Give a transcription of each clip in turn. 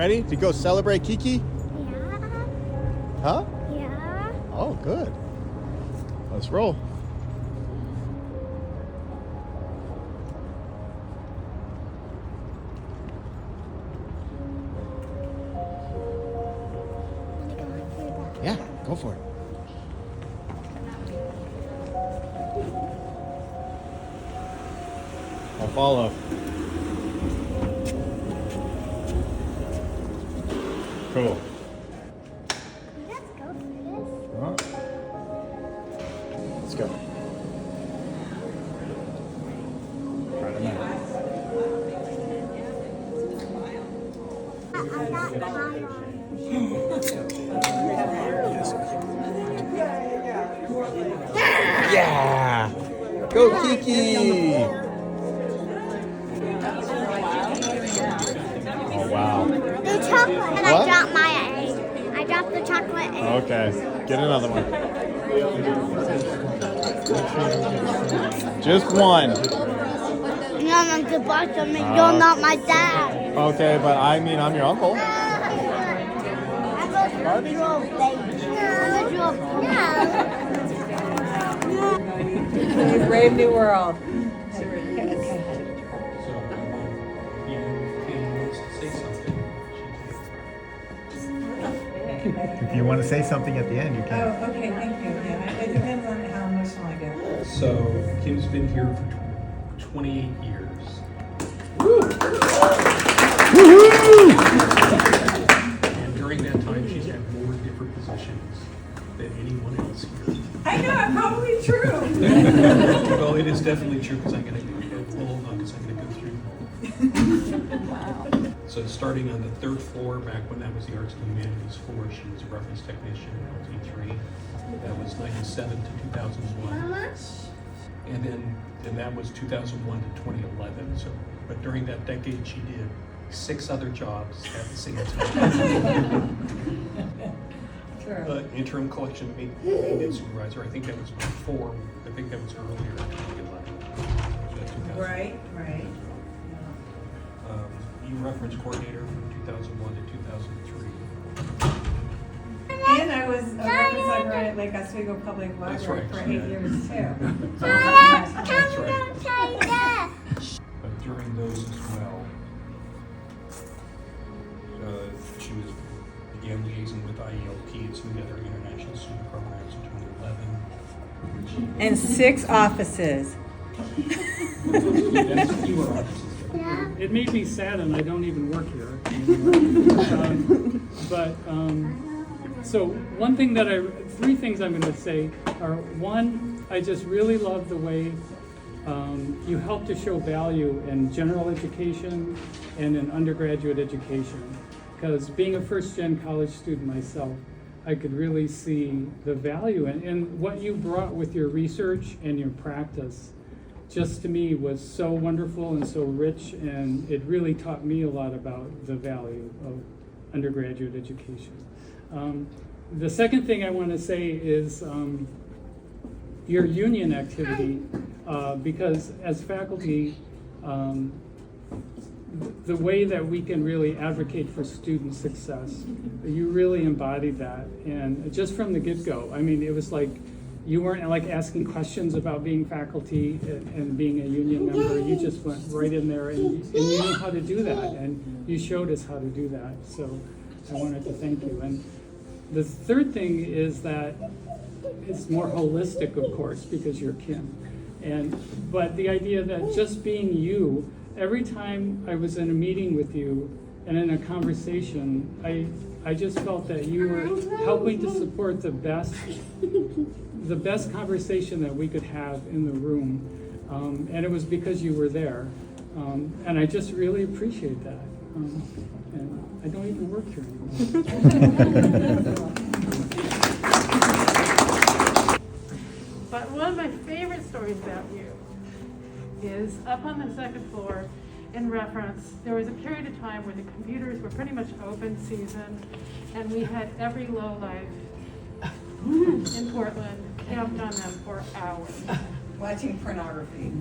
Ready to go celebrate Kiki? Yeah. Huh? Yeah. Oh, good. Let's roll. Yeah, go for it. I'll follow. Cool. Let's go for this. Huh? Let's go. Right a minute. I got mine on. Yeah! Go Kiki! Oh wow. The chocolate, and I What? dropped my egg. I dropped the chocolate egg. Okay, get another one. Just one. No, I'm the bottom, and you're not my dad. Okay, but I mean I'm your uncle. I'm a drove, baby. I'm a drove. No. Brave new world. If you want to say something at the end, you Oh, okay, thank you. Yeah, it depends on how emotional I get. So Kim's been here for 28 years. And during that time, she's had more different positions than anyone else here. I know, it's probably true. Well, it is definitely true because I'm going to hold on because I'm going to go through them all. So starting on the third floor, back when that was the Arts and Humanities floor, she was a reference technician in LT3. That was 97 to 2001. And that was 2001 to 2011. So, but during that decade, she did 6 other jobs at the same time. True. Interim collection maintenance supervisor. I think that was before. I think that was earlier in 2011. So Right. reference coordinator from 2001 to 2003. And I was a reference librarian at Lake Oswego Public That's Library right. for 8 years too. That's right. But during those as well, she began liaising with IELP and some of the other international student programs in 2011. And 6 offices. That's fewer offices. It made me sad, and I don't even work here. So one thing three things I'm going to say are, one, I just really love the way you help to show value in general education and in undergraduate education. Because being a first-gen college student myself, I could really see the value in what you brought with your research and your practice. Just to me was so wonderful and so rich, and it really taught me a lot about the value of undergraduate education. The second thing I want to say is your union activity, because as faculty, the way that we can really advocate for student success, you really embodied that. And just from the get-go, I mean, it was like, you weren't like asking questions about being faculty and being a union member. You just went right in there, and you knew how to do that, and you showed us how to do that. So I wanted to thank you. And the third thing is that it's more holistic, of course, because you're Kim. But the idea that just being you, every time I was in a meeting with you and in a conversation, I just felt that you were helping to support the best conversation that we could have in the room, and it was because you were there, and I just really appreciate that. And I don't even work here anymore. But one of my favorite stories about you is up on the second floor in reference, there was a period of time where the computers were pretty much open season, and we had every lowlife in Portland camped on them for hours. Watching pornography.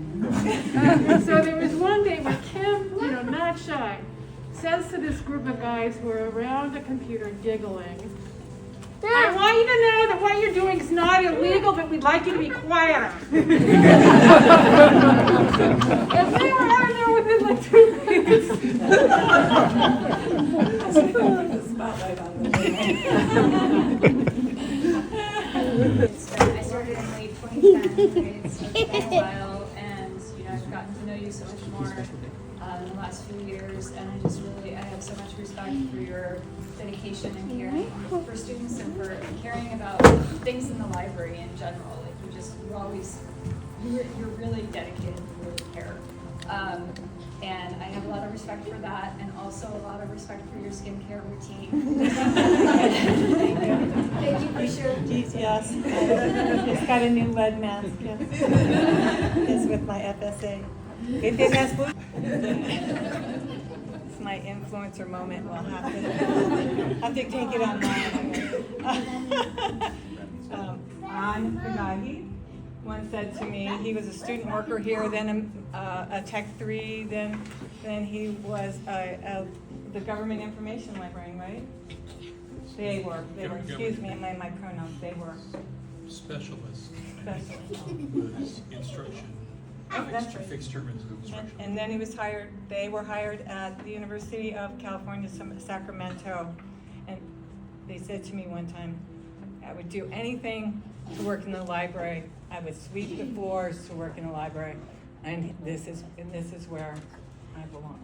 So there was one day where Kim, not shy, says to this group of guys who are around a computer giggling, I want you to know that what you're doing is not illegal, but we'd like you to be quieter. And they were out of there within like 2 minutes. I started in late 2010. It's been a while, and I've gotten to know you so much more in the last few years, and I have so much respect for your dedication and caring for students and for caring about things in the library in general. Like you're really dedicated and really care. And I have a lot of respect for that, and also a lot of respect for your skincare routine. Thank you. Thank you for sharing. Yes, it's got a new lead mask. Yes. It's with my FSA. It's my influencer moment. We'll have to take it online. An Nagi once said to me, he was a student worker here, then a Tech 3, then he was the government information librarian, right? They were, excuse me, my pronouns, they were. Specialist. Specialists. Instruction. That's right. Fixed term instruction. And then they were hired at the University of California, Sacramento. And they said to me one time, I would do anything to work in the library. I would sweep the floors to work in the library. And this is where I belong.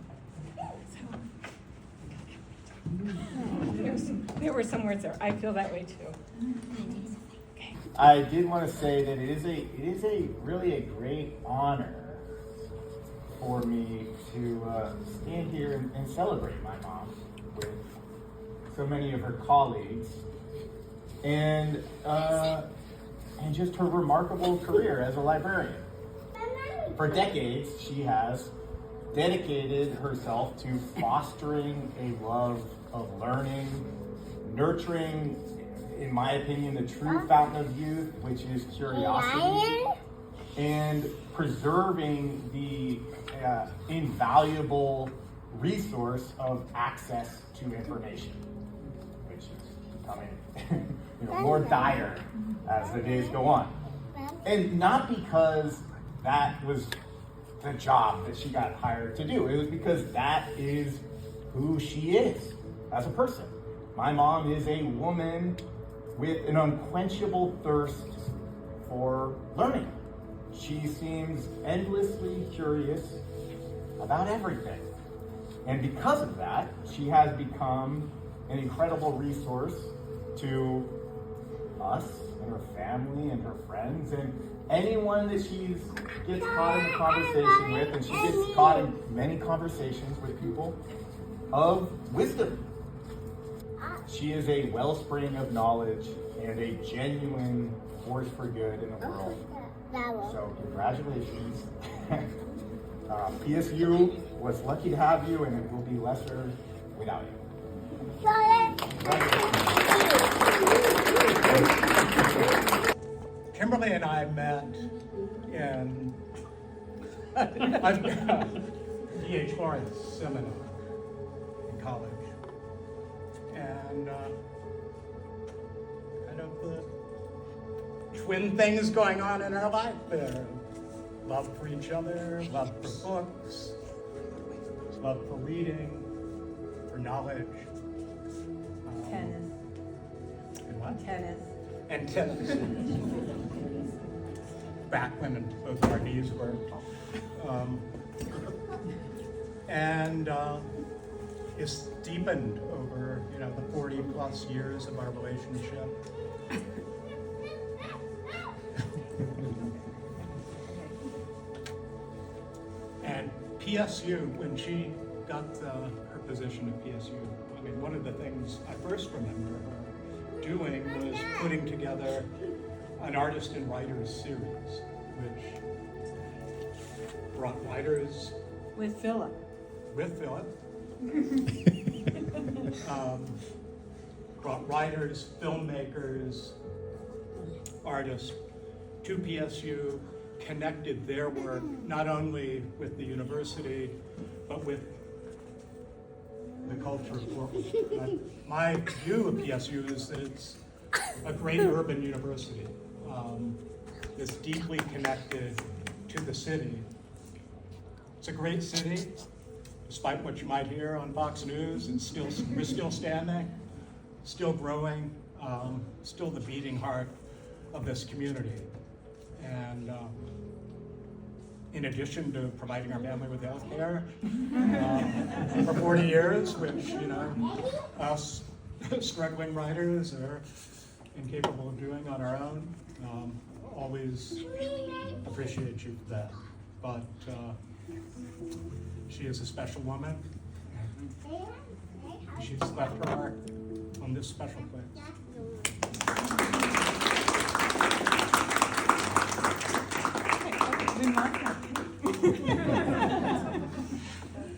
So, there were some words there. I feel that way too. I did want to say that it is really a great honor for me to stand here and celebrate my mom with so many of her colleagues and just her remarkable career as a librarian. For decades, she has dedicated herself to fostering a love of learning, nurturing, in my opinion, the true fountain of youth, which is curiosity, and preserving the invaluable resource of access to information, which is becoming more dire as the days go on. And not because that was the job that she got hired to do. It was because that is who she is as a person. My mom is a woman with an unquenchable thirst for learning. She seems endlessly curious about everything. And because of that, she has become an incredible resource to us and her family and her friends and anyone that she gets caught in a conversation with, and she gets caught in many conversations with people of wisdom. She is a wellspring of knowledge and a genuine force for good in the world. So congratulations. PSU was lucky to have you, and it will be lesser without you. Kimberly and I met in D.H. Lawrence seminar in college. And kind of the twin things going on in our life there. Love for each other, love for books, love for reading, for knowledge. Tennis. And what? Tennis. And tennis. Back when both our knees were. And it's deepened over, the 40 plus years of our relationship. And PSU, when she got her position at PSU, one of the things I first remember her doing was putting together an Artist and Writers series, which brought writers With Philip. Brought writers, filmmakers, artists to PSU, connected their work not only with the university, but with the culture of Portland. My view of PSU is that it's a great urban university. It's deeply connected to the city. It's a great city, despite what you might hear on Fox News. We're still standing, still growing, still the beating heart of this community. And in addition to providing our family with health care for 40 years, which, us struggling writers are incapable of doing on our own, always appreciate you for that. But she is a special woman. She's left her mark on this special place.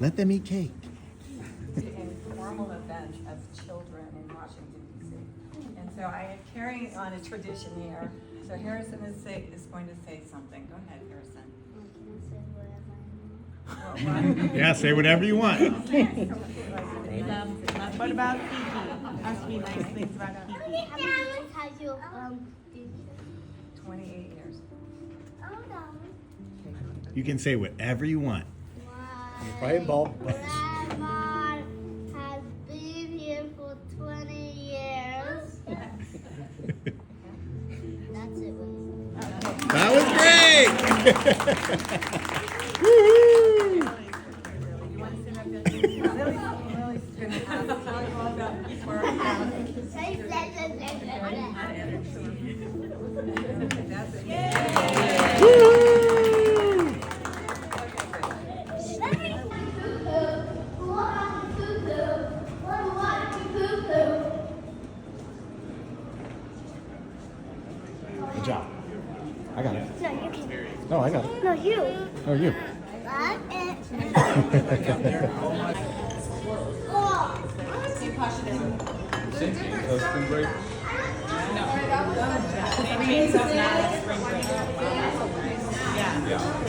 Let them eat cake. A formal event of children in Washington, D.C. And so I am carrying on a tradition here. So Harrison is going to say something. Go ahead, Harrison. Yeah, say whatever you want. What about Kiki? Ask me nice things about Kiki. How many years have you 28 years. You can say whatever you want. Right, Bob. Grandma has been here for 20 years. That's it. That was great! You want to sit up there? Lily's going to tell you all about before That's it. Good job. I got it. No, you can. No, I got it. No, you. Oh, you. Yeah.